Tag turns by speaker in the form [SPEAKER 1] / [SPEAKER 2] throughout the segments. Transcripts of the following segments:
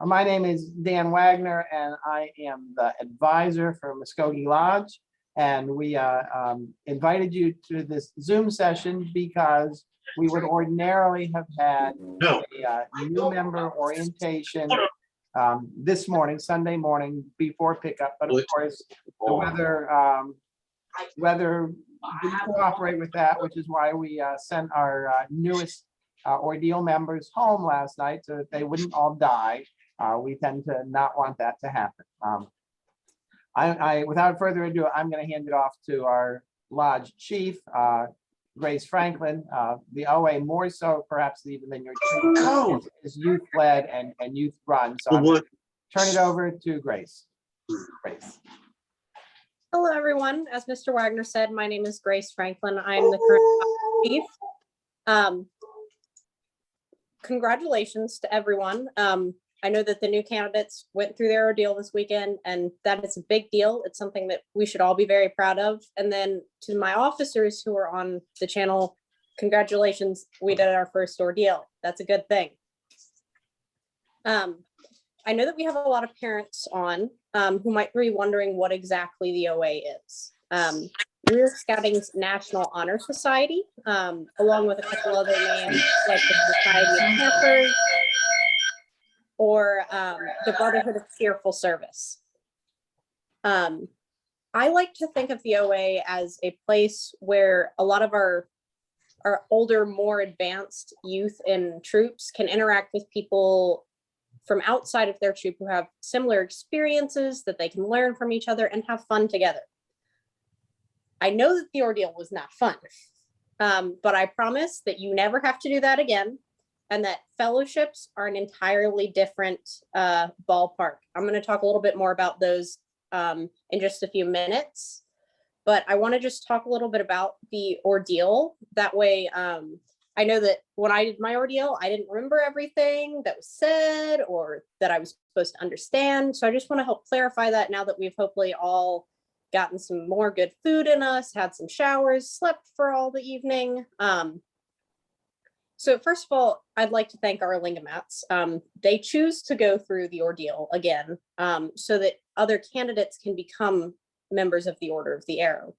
[SPEAKER 1] My name is Dan Wagner, and I am the advisor for Muskogee Lodge. And we invited you to this Zoom session because we would ordinarily have had a new member orientation this morning, Sunday morning, before pickup. But of course, the weather didn't cooperate with that, which is why we sent our newest Ordeal members home last night so that they wouldn't all die. We tend to not want that to happen. Without further ado, I'm going to hand it off to our lodge chief, Grace Franklin. The OA more so perhaps even than your chief is youth led and youth run. So I'm going to turn it over to Grace. Grace.
[SPEAKER 2] Hello, everyone. As Mr. Wagner said, my name is Grace Franklin. I'm the current chief. Congratulations to everyone. I know that the new candidates went through their ordeal this weekend, and that is a big deal. It's something that we should all be very proud of. And then to my officers who are on the channel, congratulations, we did our first ordeal. That's a good thing. I know that we have a lot of parents on who might be wondering what exactly the OA is. We're Scouting's National Honor Society, along with a couple other names like the Society of Campers, or the Brotherhood of Cheerful Service. I like to think of the OA as a place where a lot of our older, more advanced youth and troops can interact with people from outside of their troop who have similar experiences, that they can learn from each other and have fun together. I know that the ordeal was not fun, but I promise that you never have to do that again, and that fellowships are an entirely different ballpark. I'm going to talk a little bit more about those in just a few minutes, but I want to just talk a little bit about the ordeal. That way, I know that when I did my ordeal, I didn't remember everything that was said or that I was supposed to understand. So I just want to help clarify that now that we've hopefully all gotten some more good food in us, had some showers, slept for all the evening. So first of all, I'd like to thank our Lingamats. They choose to go through the ordeal again so that other candidates can become members of the Order of the Arrow.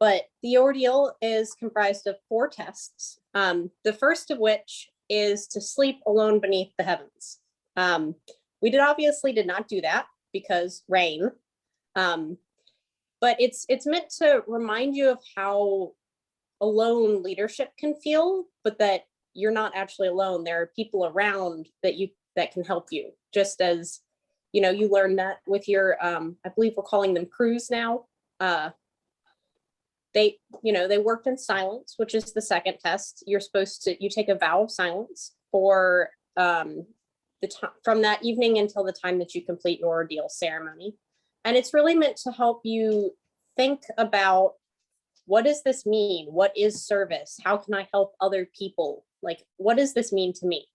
[SPEAKER 2] But the ordeal is comprised of 4 tests, the first of which is to sleep alone beneath the heavens. We obviously did not do that because rain, but it's meant to remind you of how alone leadership can feel, but that you're not actually alone. There are people around that can help you, just as you learn that with your I believe we're calling them crews now. They worked in silence, which is the second test. You take a vow of silence for the time from that evening until the time that you complete your ordeal ceremony. And it's really meant to help you think about, what does this mean? What is service? How can I help other people? Like, what does this mean to me?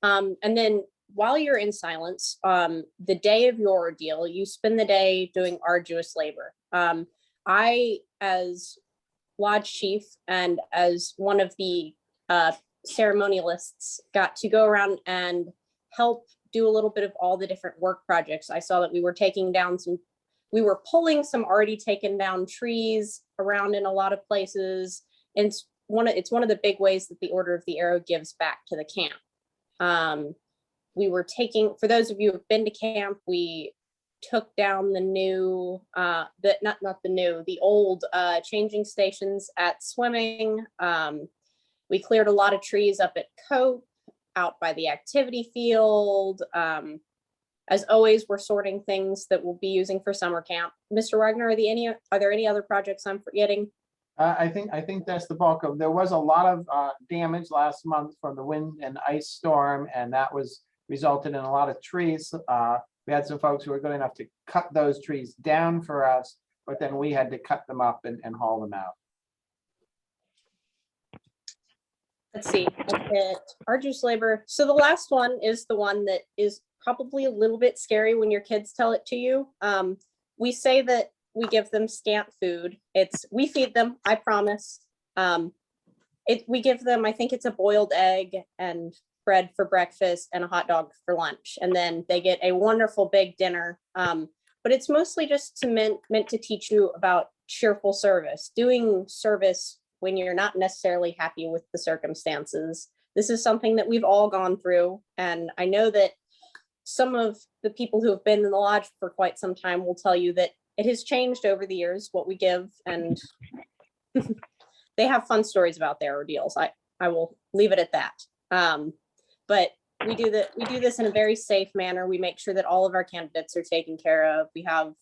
[SPEAKER 2] And then while you're in silence, the day of your ordeal, you spend the day doing arduous labor. I, as lodge chief and as one of the ceremonialists, got to go around and help do a little bit of all the different work projects. I saw that we were pulling some already taken down trees around in a lot of places. And it's one of the big ways that the Order of the Arrow gives back to the camp. We were for those of you who've been to camp, we took down the old changing stations at swimming. We cleared a lot of trees up at Cope, out by the activity field. As always, we're sorting things that we'll be using for summer camp. Mr. Wagner, are there any other projects I'm forgetting?
[SPEAKER 1] I think that's the bulk of. There was a lot of damage last month from the wind and ice storm, and that resulted in a lot of trees. We had some folks who were good enough to cut those trees down for us, but then we had to cut them up and haul them out.
[SPEAKER 2] Let's see, arduous labor. So the last one is the one that is probably a little bit scary when your kids tell it to you. We say that we give them scant food. We feed them, I promise. We give them, I think it's a boiled egg and bread for breakfast and a hot dog for lunch. And then they get a wonderful big dinner. But it's mostly just meant to teach you about cheerful service, doing service when you're not necessarily happy with the circumstances. This is something that we've all gone through. And I know that some of the people who have been in the lodge for quite some time will tell you that it has changed over the years, what we give, and they have fun stories about their ordeals. I will leave it at that. But we do this in a very safe manner. We make sure that all of our candidates are taken care of. We have,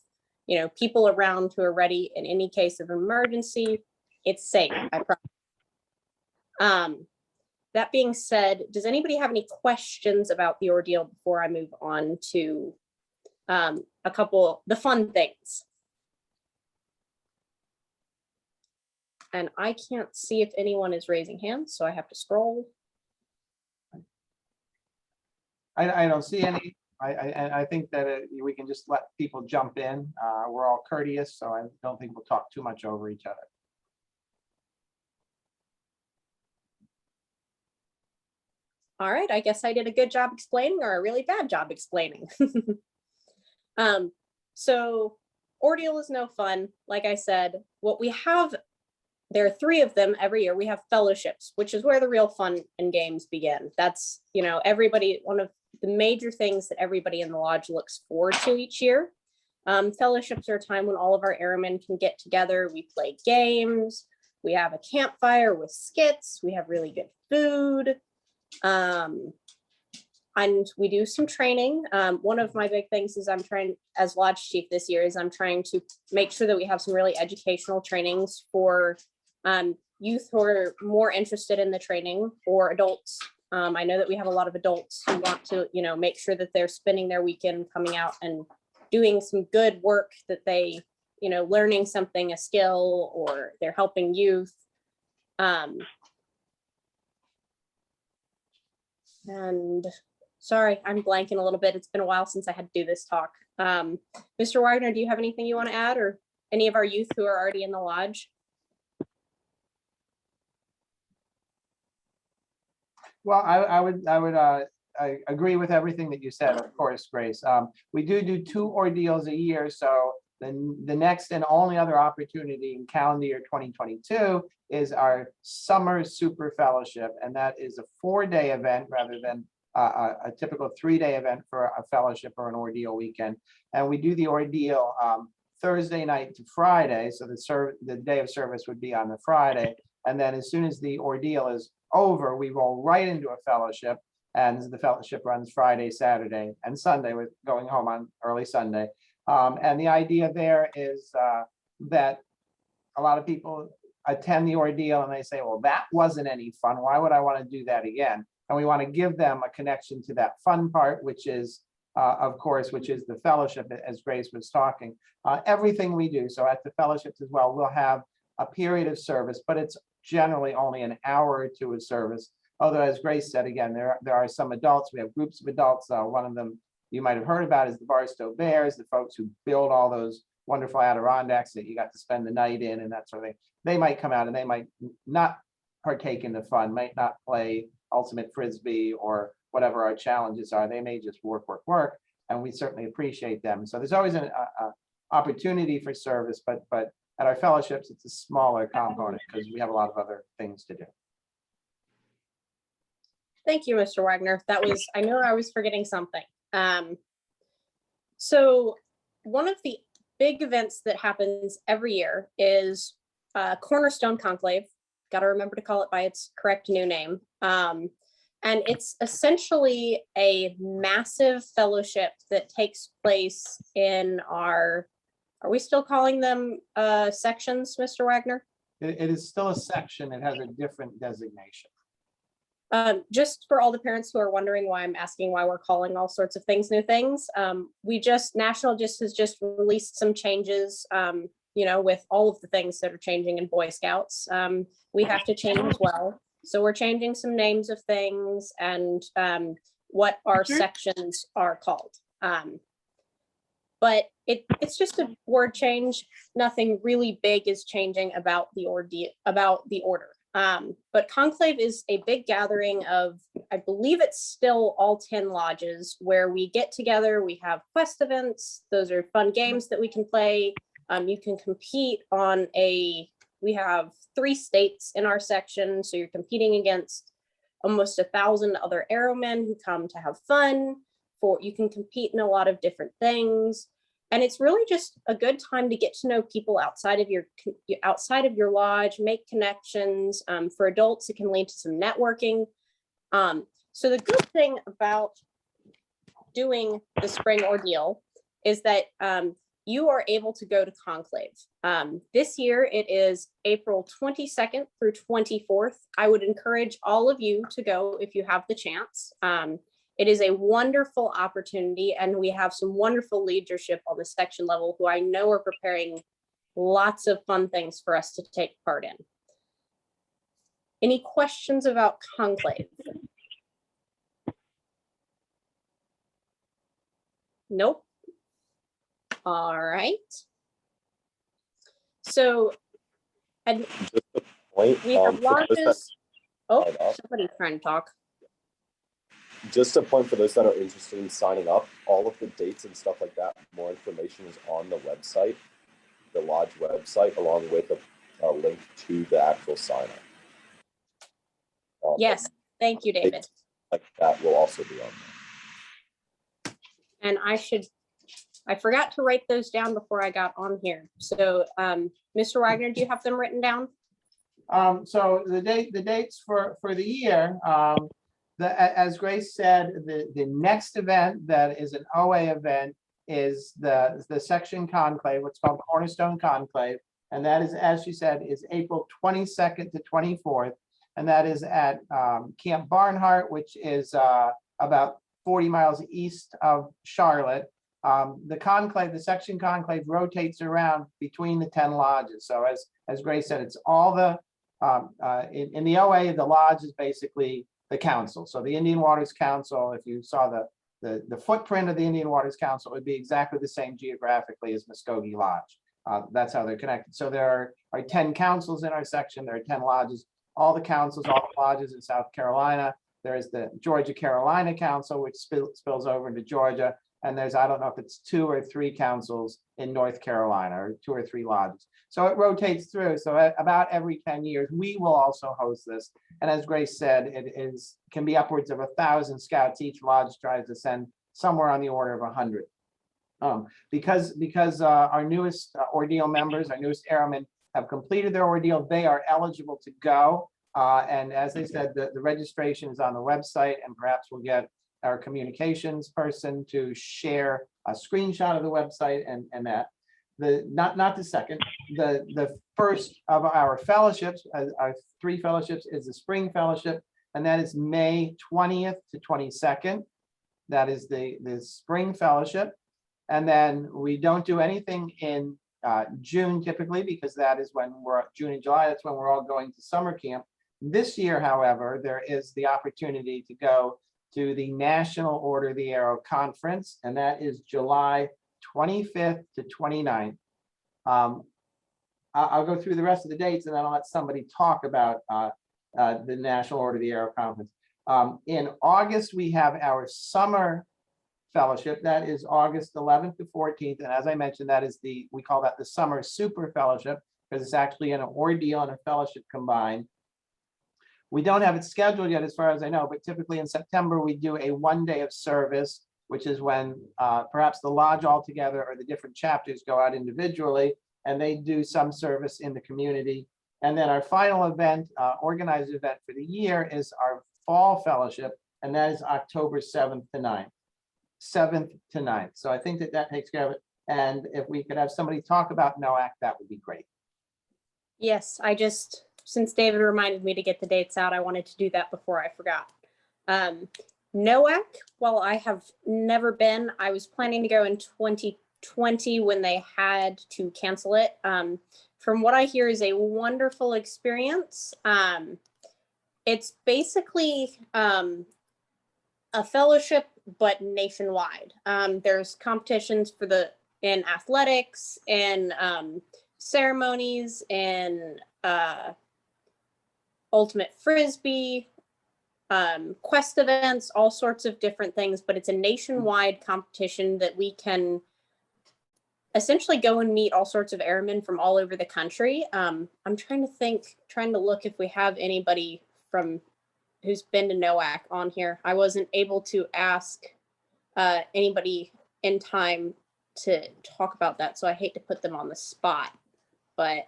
[SPEAKER 2] people around who are ready in any case of emergency. It's safe, I promise. That being said, does anybody have any questions about the ordeal before I move on to the fun things? And I can't see if anyone is raising hands, so I have to scroll.
[SPEAKER 1] I don't see any. I think that we can just let people jump in. We're all courteous, so I don't think we'll talk too much over each other.
[SPEAKER 2] All right, I guess I did a good job explaining or a really bad job explaining. So ordeal is no fun. Like I said, what we have, there are 3 of them every year. We have fellowships, which is where the real fun and games begin. That's, everybody, one of the major things that everybody in the lodge looks forward to each year. Fellowships are a time when all of our airmen can get together. We play games. We have a campfire with skits. We have really good food. And we do some training. One of my big things is as lodge chief this year, is I'm trying to make sure that we have some really educational trainings for youth who are more interested in the training, or adults. I know that we have a lot of adults who want to, make sure that they're spending their weekend coming out and doing some good work, that they, learning something, a skill, or they're helping youth. And sorry, I'm blanking a little bit. It's been a while since I had to do this talk. Mr. Wagner, do you have anything you want to add, or any of our youth who are already in the lodge?
[SPEAKER 1] Well, I agree with everything that you said, of course, Grace. We do 2 ordeals a year, so then the next and only other opportunity in calendar year 2022 is our summer super fellowship, and that is a 4-day event rather than a typical 3-day event for a fellowship or an ordeal weekend. And we do the ordeal Thursday night to Friday, so the day of service would be on the Friday, and then as soon as the ordeal is over, we roll right into a fellowship, and the fellowship runs Friday, Saturday, and Sunday, with going home on early Sunday. And the idea there is that a lot of people attend the ordeal and they say, well, that wasn't any fun. Why would I want to do that again? And we want to give them a connection to that fun part, which is, of course, which is the fellowship, as Grace was talking. Everything we do. So at the fellowships as well, we'll have a period of service, but it's generally only an hour or 2 of service. Although, as Grace said, again, there are some adults. We have groups of adults. One of them you might have heard about is the Barstow Bears, the folks who build all those wonderful Adirondacks that you got to spend the night in and that sort of thing. They might come out and they might not partake in the fun, might not play ultimate frisbee or whatever our challenges are. They may just work, and we certainly appreciate them. So there's always an opportunity for service, but at our fellowships, it's a smaller component because we have a lot of other things to do.
[SPEAKER 2] Thank you, Mr. Wagner. I know I was forgetting something. So one of the big events that happens every year is Cornerstone Conclave. Got to remember to call it by its correct new name. And it's essentially a massive fellowship that takes place in are we still calling them sections, Mr. Wagner?
[SPEAKER 1] It is still a section. It has a different designation.
[SPEAKER 2] Just for all the parents who are wondering why I'm asking why we're calling all sorts of things new things, National has just released some changes, with all of the things that are changing in Boy Scouts. We have to change as well. So we're changing some names of things and what our sections are called. But it's just a word change. Nothing really big is changing about the order. But Conclave is a big gathering of, I believe it's still all 10 lodges where we get together, we have quest events. Those are fun games that we can play. You can compete on we have 3 states in our section. So you're competing against almost 1,000 other arrowmen who come to have fun. You can compete in a lot of different things. And it's really just a good time to get to know people outside of your lodge, make connections. For adults, it can lead to some networking. So the good thing about doing the spring ordeal is that you are able to go to Conclave. This year, it is April 22nd through 24th. I would encourage all of you to go if you have the chance. It is a wonderful opportunity, and we have some wonderful leadership on the section level who I know are preparing lots of fun things for us to take part in. Any questions about Conclave? Nope. All right. So, and
[SPEAKER 3] Just a point.
[SPEAKER 2] we have
[SPEAKER 3] For those that
[SPEAKER 2] lodges. Oh,
[SPEAKER 3] sign up.
[SPEAKER 2] somebody's trying to talk.
[SPEAKER 3] Just a point for those that are interested in signing up, all of the dates and stuff like that, more information is on the website, the lodge website, along with a link to the actual sign up.
[SPEAKER 2] Yes, thank you, David.
[SPEAKER 3] Like that will also be on there.
[SPEAKER 2] And I forgot to write those down before I got on here. So, Mr. Wagner, do you have them written down?
[SPEAKER 1] So the dates for the year, as Grace said, the next event that is an OA event is the section conclave, what's called Cornerstone Conclave. And that is, as she said, is April 22nd to 24th. And that is at Camp Barnhart, which is about 40 miles east of Charlotte. The section conclave rotates around between the 10 lodges. So as Grace said, it's all the, in the OA, the lodge is basically the council. So the Indian Waters Council, if you saw the footprint of the Indian Waters Council, it would be exactly the same geographically as Muskogee Lodge. That's how they're connected. So there are 10 councils in our section. There are 10 lodges. All the councils, all the lodges in South Carolina. There is the Georgia-Carolina Council, which spills over into Georgia. And there's, I don't know if it's 2 or 3 councils in North Carolina, or 2 or 3 lodges. So it rotates through. So about every 10 years, we will also host this. And as Grace said, it can be upwards of 1,000 scouts. Each lodge tries to send somewhere on the order of 100. Because our newest ordeal members, our newest airmen have completed their ordeal, they are eligible to go. And as they said, the registration is on the website, and perhaps we'll get our communications person to share a screenshot of the website and that. Not the second, the first of our fellowships, our 3 fellowships, is the spring fellowship, and that is May 20th to 22nd. That is the spring fellowship. And then we don't do anything in June typically, because that is when June and July, that's when we're all going to summer camp. This year, however, there is the opportunity to go to the National Order of the Arrow Conference, and that is July 25th to 29th. I'll go through the rest of the dates, and then I'll let somebody talk about the National Order of the Arrow Conference. In August, we have our summer fellowship. That is August 11th to 14th. And as I mentioned, that is we call that the summer super fellowship, because it's actually an ordeal and a fellowship combined. We don't have it scheduled yet, as far as I know, but typically in September, we do a 1 day of service, which is when perhaps the lodge altogether or the different chapters go out individually, and they do some service in the community. And then our final event, organized event for the year, is our fall fellowship, and that is October 7th to 9th. 7th to 9th. So I think that takes care of it. And if we could have somebody talk about NOAC, that would be great.
[SPEAKER 2] Yes, since David reminded me to get the dates out, I wanted to do that before I forgot. NOAC, while I have never been, I was planning to go in 2020 when they had to cancel it. From what I hear is a wonderful experience. It's basically a fellowship, but nationwide. There's competitions in athletics and ceremonies and ultimate frisbee, quest events, all sorts of different things, but it's a nationwide competition that we can essentially go and meet all sorts of airmen from all over the country. I'm trying to look if we have anybody from who's been to NOAC on here. I wasn't able to ask anybody in time to talk about that, so I hate to put them on the spot, but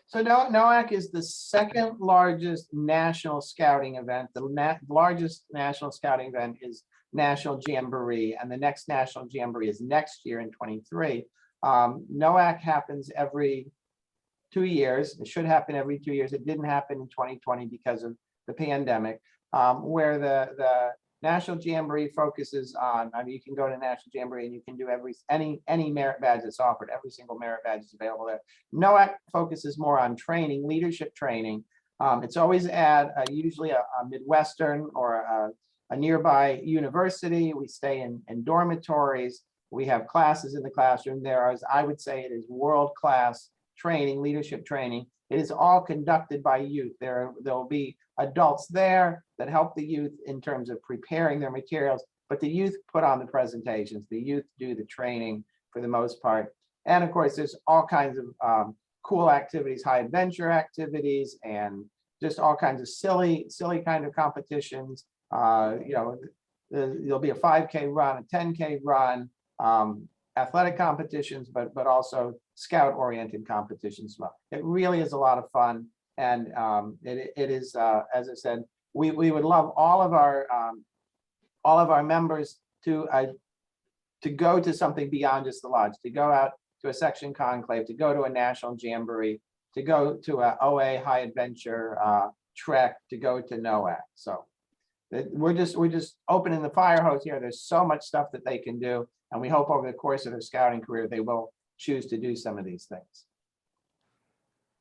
[SPEAKER 1] So NOAC is the second largest national scouting event. The largest national scouting event is National Jamboree, and the next National Jamboree is next year in 23. NOAC happens every 2 years. It should happen every 2 years. It didn't happen in 2020 because of the pandemic, where the National Jamboree focuses on, I mean, you can go to National Jamboree and you can do any merit badge that's offered. Every single merit badge is available there. NOAC focuses more on training, leadership training. It's always at usually a Midwestern or a nearby university. We stay in dormitories. We have classes in the classroom. There is, I would say, it is world-class training, leadership training. It is all conducted by youth. There will be adults there that help the youth in terms of preparing their materials, but the youth put on the presentations. The youth do the training for the most part. And of course, there's all kinds of cool activities, high adventure activities, and just all kinds of silly kind of competitions. There'll be a 5K run, a 10K run, athletic competitions, but also scout-oriented competitions as well. It really is a lot of fun, and it is, as I said, we would love all of our members to go to something beyond just the lodge, to go out to a section conclave, to go to a national jamboree, to go to a OA high adventure trek, to go to NOAC. So we're just opening the fire hose here. There's so much stuff that they can do, and we hope over the course of their scouting career they will choose to do some of these things.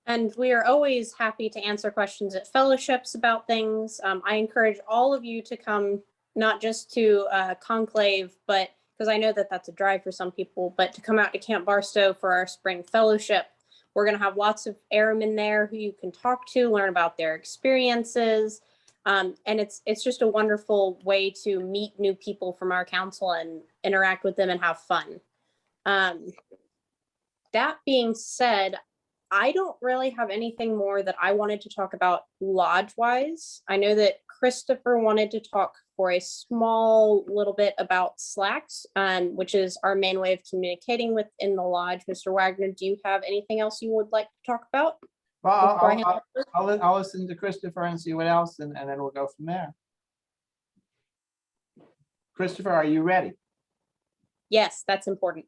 [SPEAKER 2] and we are always happy to answer questions at fellowships about things. I encourage all of you to come, not just to Conclave, but because I know that that's a drive for some people, but to come out to Camp Barstow for our spring fellowship. We're going to have lots of airmen there who you can talk to, learn about their experiences. And it's just a wonderful way to meet new people from our council and interact with them and have fun. That being said, I don't really have anything more that I wanted to talk about lodge-wise. I know that Christopher wanted to talk for a small little bit about Slacks, which is our main way of communicating within the lodge. Mr. Wagner, do you have anything else you would like to talk about?
[SPEAKER 1] Well,
[SPEAKER 2] before I hand it over?
[SPEAKER 1] I'll listen to Christopher and see what else, and then we'll go from there. Christopher, are you ready?
[SPEAKER 2] Yes, that's important.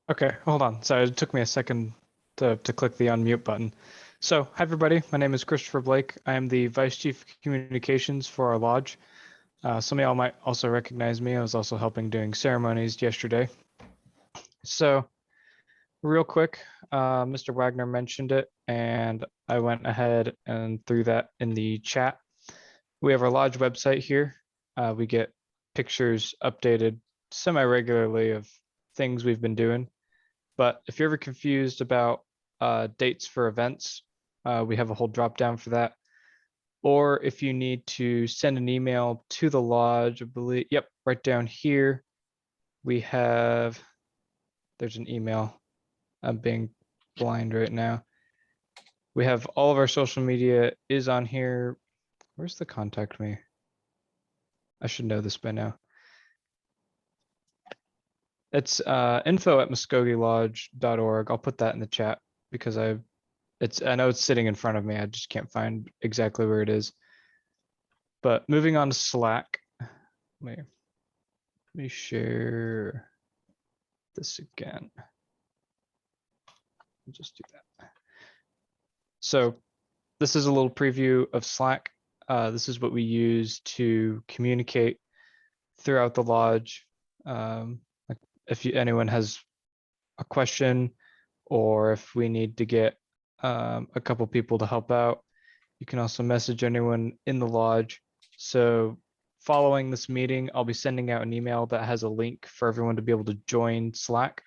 [SPEAKER 4] Okay, hold on. Sorry, it took me a second to click the unmute button. So, hi everybody. My name is Christopher Blake. I am the Vice Chief of Communications for our lodge. Some of y'all might also recognize me. I was also helping doing ceremonies yesterday. So, real quick, Mr. Wagner mentioned it, and I went ahead and threw that in the chat. We have our lodge website here. We get pictures updated semi-regularly of things we've been doing. But if you're ever confused about dates for events, we have a whole drop down for that. Or if you need to send an email to the lodge, I believe, yep, right down here, we have, there's an email. I'm being blind right now. We have all of our social media is on here. Where's the contact me? I should know this by now. It's info@muskogealodge.org. I'll put that in the chat because I know it's sitting in front of me. I just can't find exactly where it is. But moving on to Slack. Let me share this again. I'll just do that. So this is a little preview of Slack. This is what we use to communicate throughout the lodge. If anyone has a question, or if we need to get a couple people to help out, you can also message anyone in the lodge. So following this meeting, I'll be sending out an email that has a link for everyone to be able to join Slack.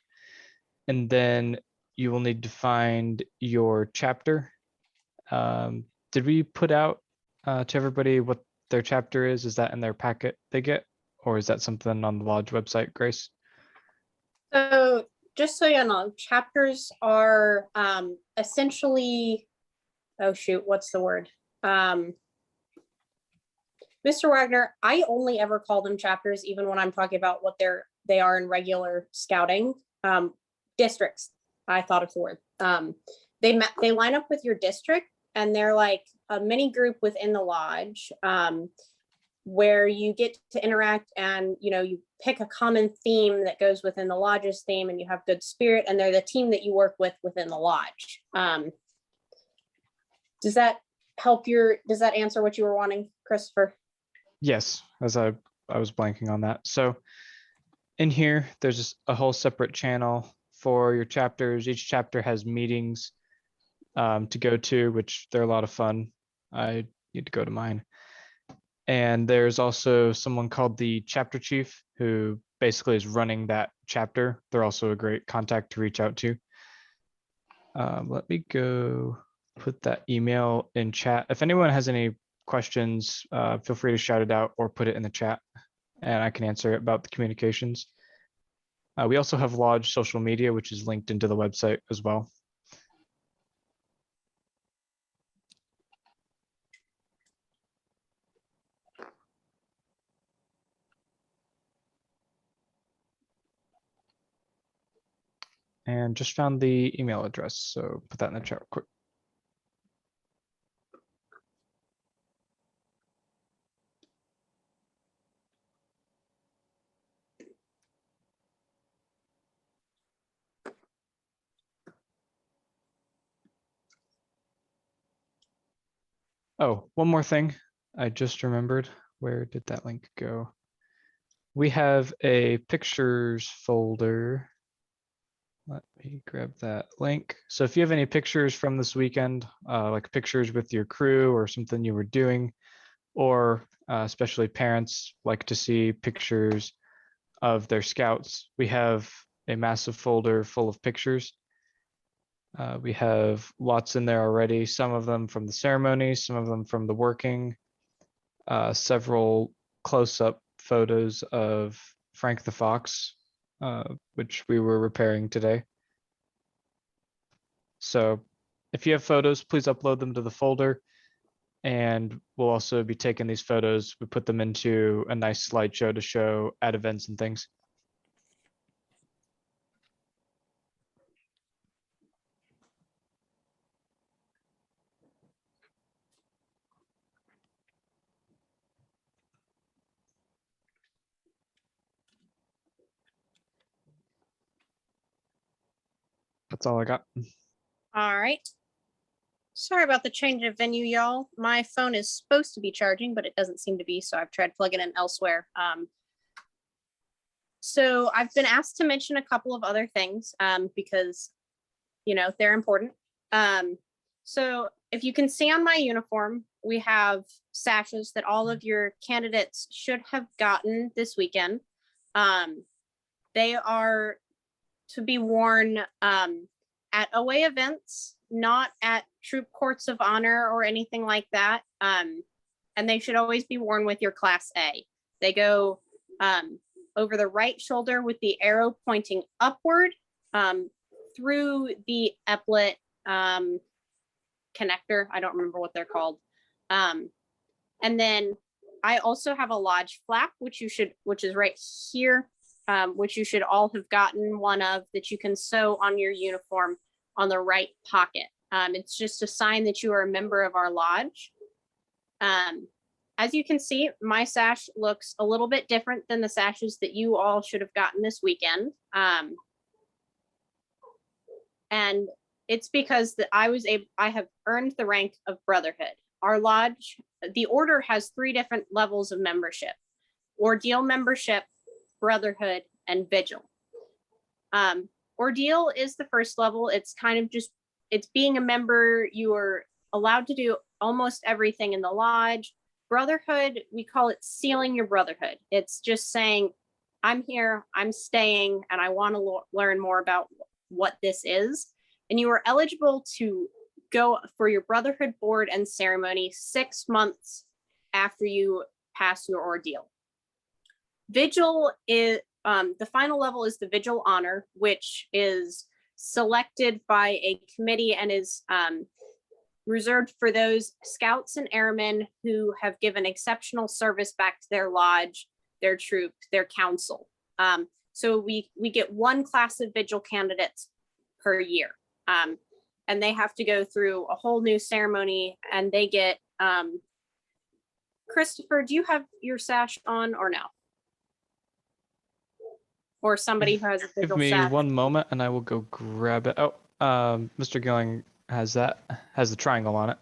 [SPEAKER 4] And then you will need to find your chapter. did we put out to everybody what their chapter is? Is that in their packet they get? Or is that something on the lodge website, Grace?
[SPEAKER 2] So just so you know, chapters are essentially, oh shoot, what's the word? Mr. Wagner, I only ever call them chapters, even when I'm talking about what they are in regular scouting. Districts, I thought of the word. They line up with your district, and they're like a mini group within the lodge, where you get to interact, and you pick a common theme that goes within the lodge's theme, and you have good spirit, and they're the team that you work with within the lodge. Does that answer what you were wanting, Christopher?
[SPEAKER 4] Yes, as I was blanking on that. So in here, there's a whole separate channel for your chapters. Each chapter has meetings to go to, which they're a lot of fun. I need to go to mine. And there's also someone called the chapter chief who basically is running that chapter. They're also a great contact to reach out to. Let me go put that email in chat. If anyone has any questions, feel free to shout it out or put it in the chat and I can answer it about the communications. We also have Lodge social media, which is linked into the website as well. And just found the email address, so put that in the chat real quick. Oh, one more thing. I just remembered. Where did that link go? We have a pictures folder. Let me grab that link. So if you have any pictures from this weekend, like pictures with your crew or something you were doing, or especially parents like to see pictures of their scouts, we have a massive folder full of pictures. We have lots in there already, some of them from the ceremony, some of them from the working, several close-up photos of Frank the Fox, which we were repairing today. So if you have photos, please upload them to the folder. And we'll also be taking these photos. We put them into a nice slideshow to show at events and things. That's all I got.
[SPEAKER 2] All right. Sorry about the change of venue, y'all. My phone is supposed to be charging, but it doesn't seem to be, so I've tried plugging in elsewhere. So I've been asked to mention a couple of other things because, they're important. So if you can see on my uniform, we have sashes that all of your candidates should have gotten this weekend. They are to be worn at away events, not at troop courts of honor or anything like that. And they should always be worn with your Class A. They go over the right shoulder with the arrow pointing upward through the epaulet connector. I don't remember what they're called. And then I also have a lodge flap, which is right here, which you should all have gotten one of, that you can sew on your uniform on the right pocket. It's just a sign that you are a member of our lodge. As you can see, my sash looks a little bit different than the sashes that you all should have gotten this weekend. And it's because that I have earned the rank of Brotherhood. Our lodge, the order has 3 different levels of membership: Ordeal membership, Brotherhood, and Vigil. Ordeal is the first level. It's kind of just, it's being a member. You are allowed to do almost everything in the lodge. Brotherhood, we call it sealing your brotherhood. It's just saying, I'm here, I'm staying, and I want to learn more about what this is. And you are eligible to go for your brotherhood board and ceremony 6 months after you pass your ordeal. Vigil is the final level is the Vigil Honor, which is selected by a committee and is reserved for those scouts and airmen who have given exceptional service back to their lodge, their troop, their council. So we get one class of Vigil candidates per year. And they have to go through a whole new ceremony, and they get, Christopher, do you have your sash on or no? Or somebody who has a
[SPEAKER 4] Give
[SPEAKER 2] Vigil
[SPEAKER 4] me
[SPEAKER 2] sash?
[SPEAKER 4] one moment and I will go grab it. Oh, Mr. Gilling has the triangle on it.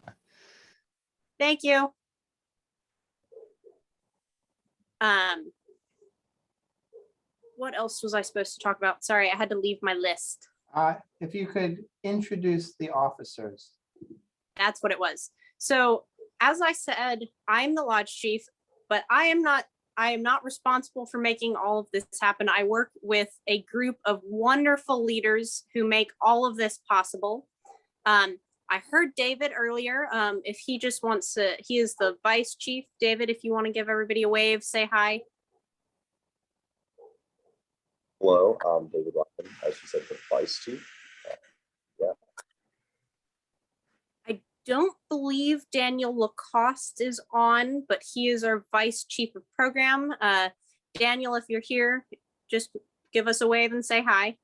[SPEAKER 2] Thank you. What else was I supposed to talk about? Sorry, I had to leave my list.
[SPEAKER 1] If you could introduce the officers.
[SPEAKER 2] That's what it was. So as I said, I'm the lodge chief, but I am not responsible for making all of this happen. I work with a group of wonderful leaders who make all of this possible. I heard David earlier. If he just wants to, he is the vice chief. David, if you want to give everybody a wave, say hi.
[SPEAKER 3] Hello, I'm David Rockman, as you said, the vice chief.
[SPEAKER 2] I don't believe Daniel Lacoste is on, but he is our vice chief of program. Daniel, if you're here, just give us a wave and say hi.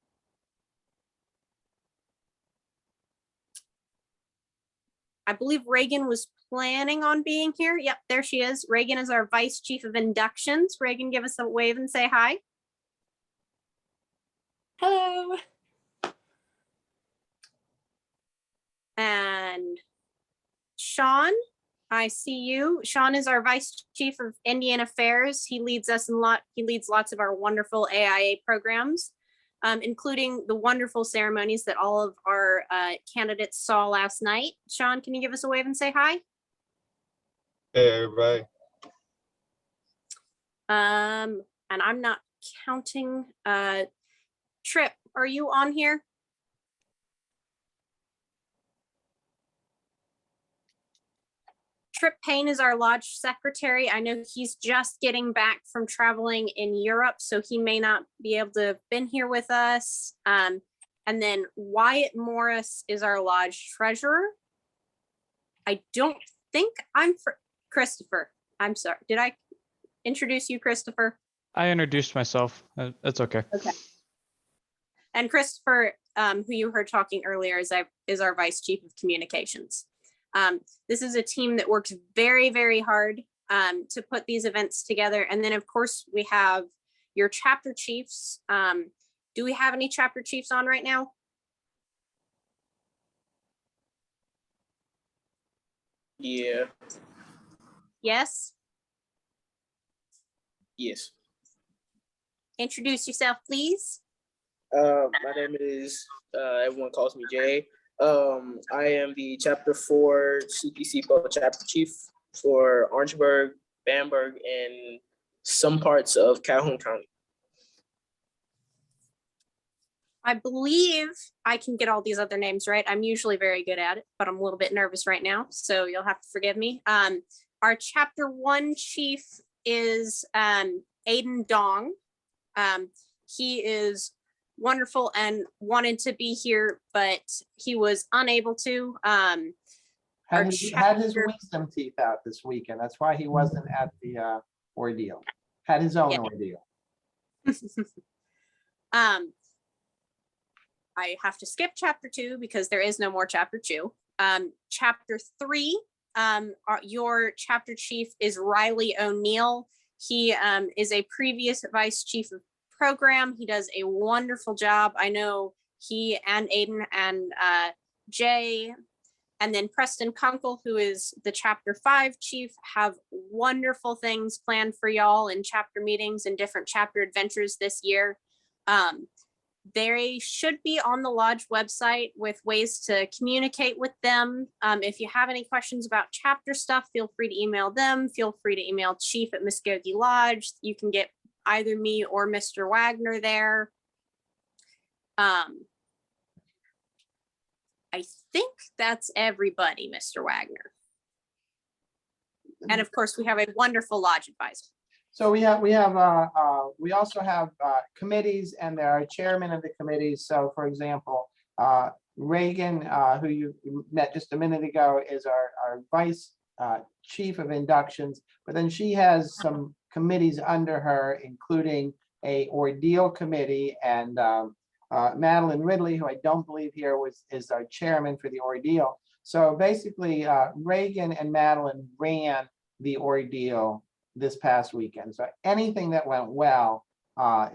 [SPEAKER 2] I believe Reagan was planning on being here. Yep, there she is. Reagan is our vice chief of inductions. Reagan, give us a wave and say hi.
[SPEAKER 5] Hello.
[SPEAKER 2] And Sean, I see you. Sean is our vice chief of Indian affairs. He leads us he leads lots of our wonderful AIA programs, including the wonderful ceremonies that all of our candidates saw last night. Sean, can you give us a wave and say hi?
[SPEAKER 6] Hey, everybody.
[SPEAKER 2] And I'm not counting. Trip, are you on here? Trip Payne is our lodge secretary. I know he's just getting back from traveling in Europe, so he may not be able to have been here with us. And then Wyatt Morris is our lodge treasurer. I don't think I'm for Christopher. I'm sorry. Did I introduce you, Christopher?
[SPEAKER 4] I introduced myself. That's okay.
[SPEAKER 2] Okay. And Christopher, who you heard talking earlier, is our vice chief of communications. This is a team that works very, very hard to put these events together. And then, of course, we have your chapter chiefs. Do we have any chapter chiefs on right now?
[SPEAKER 5] Yeah.
[SPEAKER 2] Yes.
[SPEAKER 5] Yes.
[SPEAKER 2] Introduce yourself, please.
[SPEAKER 5] My name is, everyone calls me Jay. I am the Chapter 4 CPC chapter chief for Orangeburg, Bamberg, and some parts of Calhoun County.
[SPEAKER 2] I believe I can get all these other names right. I'm usually very good at it, but I'm a little bit nervous right now, so you'll have to forgive me. Our Chapter 1 chief is Aiden Dong. He is wonderful and wanted to be here, but he was unable to.
[SPEAKER 1] Had his wisdom teeth out this weekend. That's why he wasn't at the ordeal. Had his own ordeal.
[SPEAKER 2] I have to skip chapter 2 because there is no more chapter 2. Chapter 3, your chapter chief is Riley O'Neill. He is a previous vice chief of program. He does a wonderful job. I know he and Aiden and Jay, and then Preston Kunkel, who is the chapter 5 chief, have wonderful things planned for y'all in chapter meetings and different chapter adventures this year. They should be on the lodge website with ways to communicate with them. If you have any questions about chapter stuff, feel free to email them. Feel free to email chief@Muskogee Lodge. You can get either me or Mr. Wagner there. I think that's everybody, Mr. Wagner. And of course, we have a wonderful lodge advisor.
[SPEAKER 1] So we also have committees, and there are chairmen of the committees. So for example, Reagan, who you met just a minute ago, is our vice chief of inductions, but then she has some committees under her, including a ordeal committee, and Madeline Ridley, who I don't believe here is our chairman for the ordeal. So basically, Reagan and Madeline ran the ordeal this past weekend. So anything that went well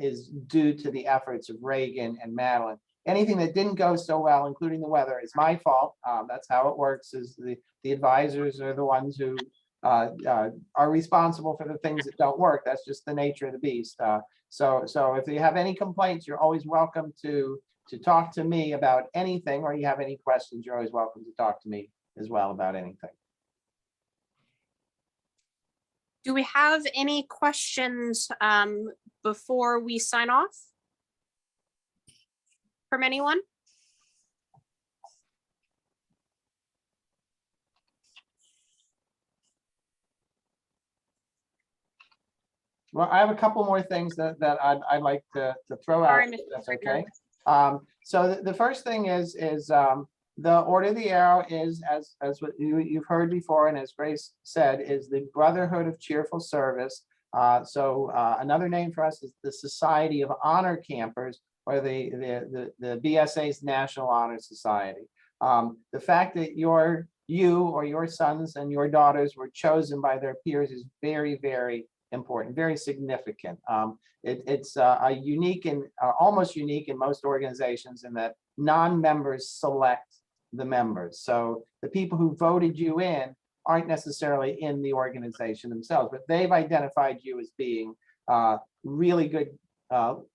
[SPEAKER 1] is due to the efforts of Reagan and Madeline. Anything that didn't go so well, including the weather, is my fault. That's how it works, is the advisors are the ones who are responsible for the things that don't work. That's just the nature of the beast. So if you have any complaints, you're always welcome to talk to me about anything, or you have any questions, you're always welcome to talk to me as well about anything.
[SPEAKER 2] Do we have any questions before we sign off? From anyone?
[SPEAKER 1] Well, I have a couple more things that I'd like to throw out,
[SPEAKER 2] Sorry,
[SPEAKER 1] if
[SPEAKER 2] Mr.
[SPEAKER 1] that's
[SPEAKER 2] Wagner.
[SPEAKER 1] okay. So the first thing is the Order of the Arrow is, as what you've heard before, and as Grace said, is the Brotherhood of Cheerful Service. So another name for us is the Society of Honor Campers, or the BSA's National Honor Society. The fact that you or your sons and your daughters were chosen by their peers is very, very important, very significant. It's a unique and almost unique in most organizations, in that non-members select the members. So the people who voted you in aren't necessarily in the organization themselves, but they've identified you as being really good,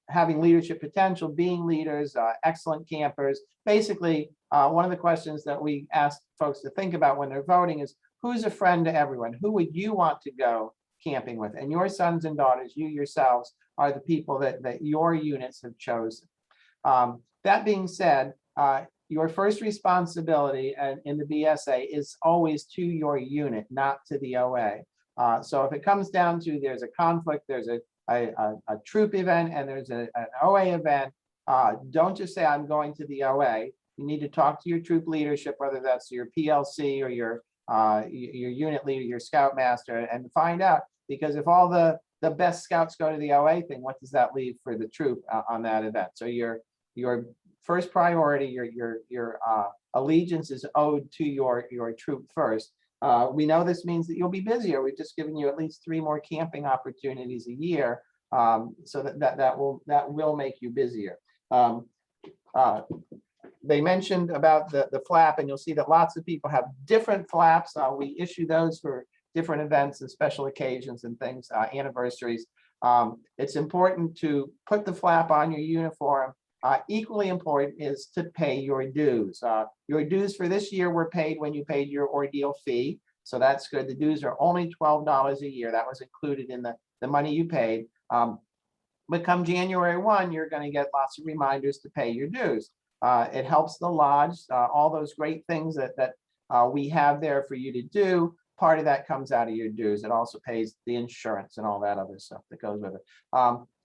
[SPEAKER 1] having leadership potential, being leaders, excellent campers. Basically, one of the questions that we ask folks to think about when they're voting is, who's a friend to everyone? Who would you want to go camping with? And your sons and daughters, you yourselves, are the people that your units have chosen. That being said, your first responsibility in the BSA is always to your unit, not to the OA. So if it comes down to there's a conflict, there's a troop event, and there's an OA event, don't just say, I'm going to the OA. You need to talk to your troop leadership, whether that's your PLC or your unit leader, your scoutmaster, and find out, because if all the best scouts go to the OA thing, what does that leave for the troop on that event? So your first priority, your allegiance is owed to your troop first. We know this means that you'll be busier. We've just given you at least 3 more camping opportunities a year, so that will make you busier. They mentioned about the flap, and you'll see that lots of people have different flaps. We issue those for different events and special occasions and things, anniversaries. It's important to put the flap on your uniform. Equally important is to pay your dues. Your dues for this year were paid when you paid your ordeal fee. So that's good. The dues are only $12 a year. That was included in the money you paid. But come January 1, you're going to get lots of reminders to pay your dues. It helps the lodge, all those great things that we have there for you to do. Part of that comes out of your dues. It also pays the insurance and all that other stuff that goes with it.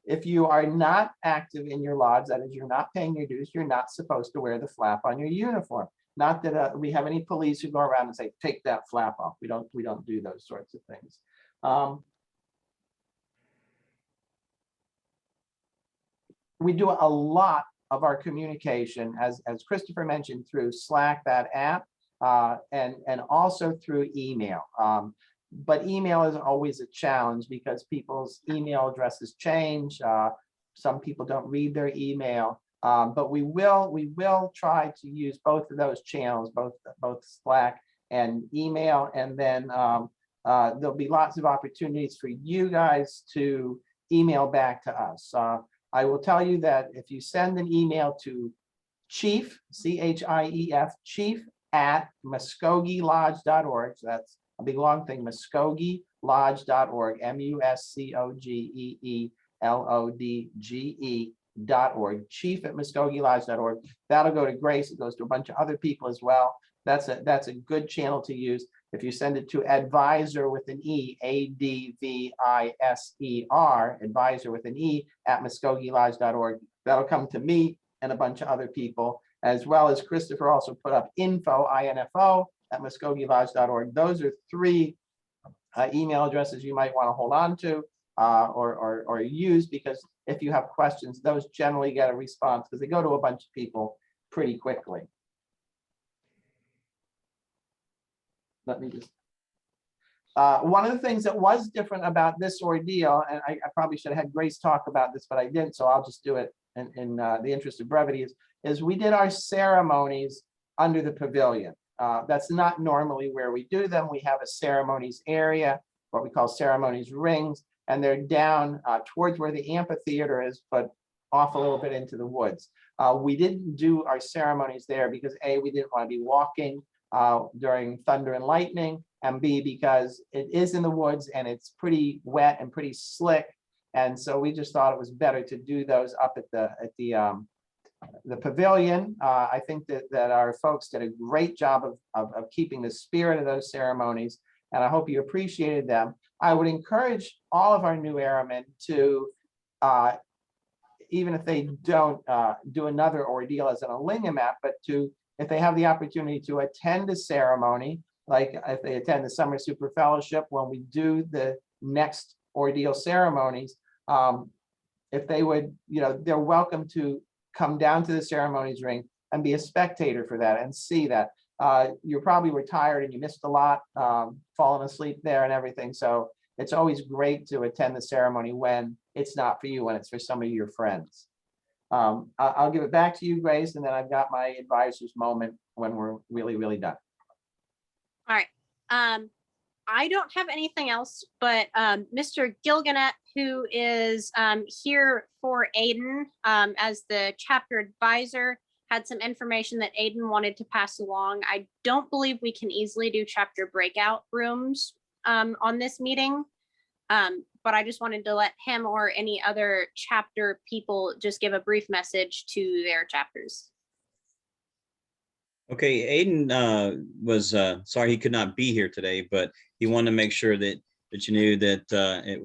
[SPEAKER 1] If you are not active in your lodge, that is, you're not paying your dues, you're not supposed to wear the flap on your uniform. Not that we have any police who go around and say, take that flap off. We don't do those sorts of things. We do a lot of our communication, as Christopher mentioned, through Slack, that app, and also through email. But email is always a challenge because people's email addresses change. Some people don't read their email, but we will try to use both of those channels, both Slack and email, and then there'll be lots of opportunities for you guys to email back to us. I will tell you that if you send an email to chief, CHIEF, chief@muskogeelodge.org, so that's a big long thing, muskogeelodge.org, MUSCOGEELODGE chief@muskogeelodge.org. That'll go to Grace. It goes to a bunch of other people as well. That's a good channel to use. If you send it to advisor with an E, ADVISER, advisor with an E @muskogeelodge.org, that'll come to me and a bunch of other people, as well as Christopher also put up info, INFO @muskogeelodge.org. Those are three email addresses you might want to hold on to or use, because if you have questions, those generally get a response because they go to a bunch of people pretty quickly. Let me just. One of the things that was different about this ordeal, and I probably should have had Grace talk about this, but I didn't, so I'll just do it in the interest of brevity, is we did our ceremonies under the pavilion. That's not normally where we do them. We have a ceremonies area, what we call ceremonies rings, and they're down towards where the amphitheater is, but off a little bit into the woods. We didn't do our ceremonies there because A, we didn't want to be walking during thunder and lightning, and B, because it is in the woods and it's pretty wet and pretty slick. And so we just thought it was better to do those up at the pavilion. I think that our folks did a great job of keeping the spirit of those ceremonies, and I hope you appreciated them. I would encourage all of our new airmen to, even if they don't do another ordeal as an Alingamat, but to, if they have the opportunity to attend a ceremony, like if they attend the Summer Super Fellowship, when we do the next ordeal ceremonies, if they would, they're welcome to come down to the ceremonies ring and be a spectator for that and see that. You probably were tired and you missed a lot, falling asleep there and everything. So it's always great to attend the ceremony when it's not for you, when it's for some of your friends. I'll give it back to you, Grace, and then I've got my advisor's moment when we're really, really done.
[SPEAKER 2] All right. I don't have anything else, but Mr. Gilganet, who is here for Aiden as the chapter advisor, had some information that Aiden wanted to pass along. I don't believe we can easily do chapter breakout rooms on this meeting, but I just wanted to let him or any other chapter people just give a brief message to their chapters.
[SPEAKER 7] Okay, Aiden was sorry he could not be here today, but he wanted to make sure that you knew that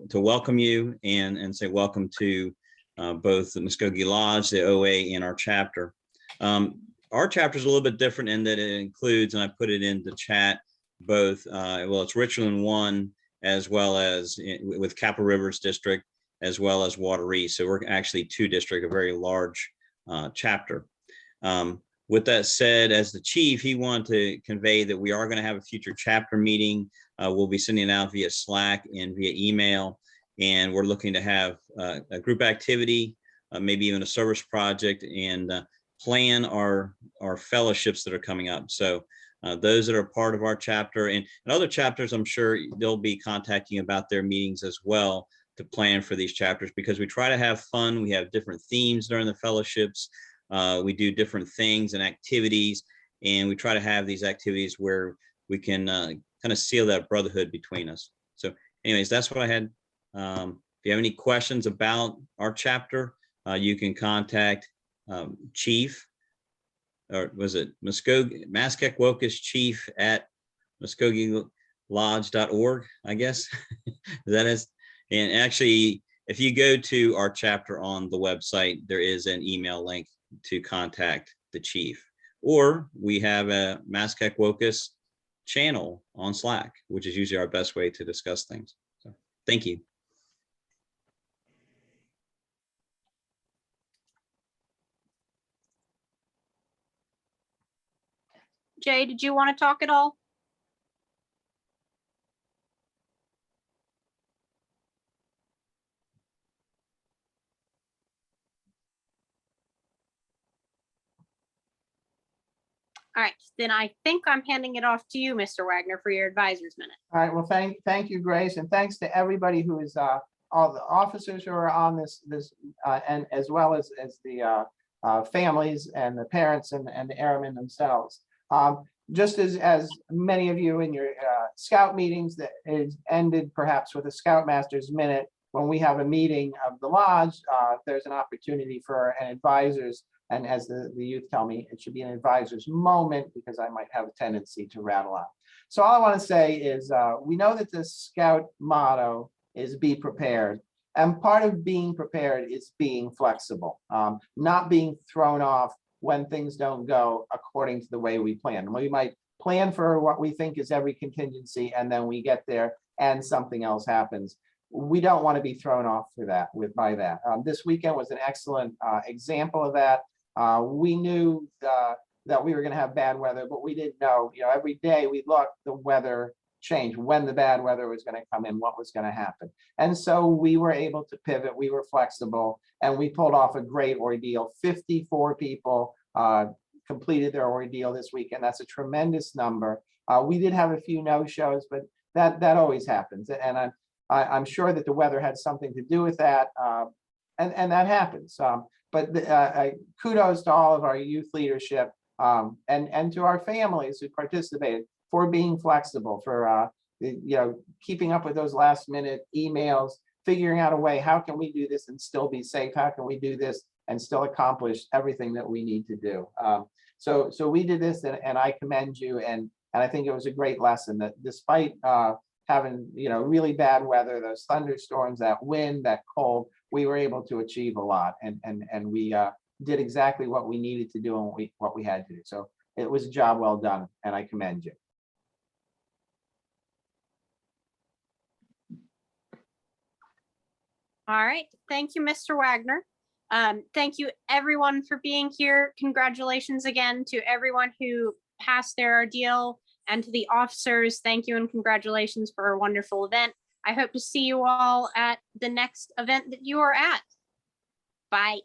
[SPEAKER 7] to welcome you and say welcome to both the Muskogee Lodge, the OA, and our chapter. Our chapter is a little bit different in that it includes, and I put it in the chat, both, well, it's Richland 1, as well as with Capitol Rivers District, as well as Water East. So we're actually 2 districts, a very large chapter. With that said, as the chief, he wanted to convey that we are going to have a future chapter meeting. We'll be sending it out via Slack and via email, and we're looking to have a group activity, maybe even a service project, and plan our fellowships that are coming up. So those that are part of our chapter and other chapters, I'm sure they'll be contacting about their meetings as well to plan for these chapters, because we try to have fun. We have different themes during the fellowships. We do different things and activities, and we try to have these activities where we can kind of seal that brotherhood between us. So anyways, that's what I had. If you have any questions about our chapter, you can contact Chief, or was it Maskekwokis Chief at MuskogeeLodge.org, I guess. That is, and actually, if you go to our chapter on the website, there is an email link to contact the chief, or we have a Maskekwokis channel on Slack, which is usually our best way to discuss things. So thank you.
[SPEAKER 2] Jay, did you want to talk at all? All right, then I think I'm handing it off to you, Mr. Wagner, for your advisor's minute.
[SPEAKER 1] All right, well, thank you, Grace, and thanks to everybody who is, all the officers who are on this, and as well as the families and the parents and the airmen themselves. Just as many of you in your scout meetings that is ended perhaps with a Scoutmaster's minute, when we have a meeting of the lodge, there's an opportunity for an advisors. And as the youth tell me, it should be an advisor's moment because I might have a tendency to rattle on. So all I want to say is we know that the Scout motto is be prepared. And part of being prepared is being flexible, not being thrown off when things don't go according to the way we plan. We might plan for what we think is every contingency, and then we get there and something else happens. We don't want to be thrown off for that by that. This weekend was an excellent example of that. We knew that we were going to have bad weather, but we didn't know, every day we looked, the weather changed, when the bad weather was going to come in, what was going to happen. And so we were able to pivot, we were flexible, and we pulled off a great ordeal. 54 people completed their ordeal this weekend. That's a tremendous number. We did have a few no-shows, but that always happens. And I'm sure that the weather had something to do with that. And that happens. But kudos to all of our youth leadership and to our families who participated for being flexible, for keeping up with those last minute emails, figuring out a way, how can we do this and still be safe? How can we do this and still accomplish everything that we need to do? So we did this, and I commend you, and I think it was a great lesson that despite having really bad weather, those thunderstorms, that wind, that cold, we were able to achieve a lot, and we did exactly what we needed to do and what we had to do. So it was a job well done, and I commend you.
[SPEAKER 2] All right, thank you, Mr. Wagner. Thank you everyone for being here. Congratulations again to everyone who passed their ordeal, and to the officers, thank you and congratulations for a wonderful event. I hope to see you all at the next event that you are at. Bye.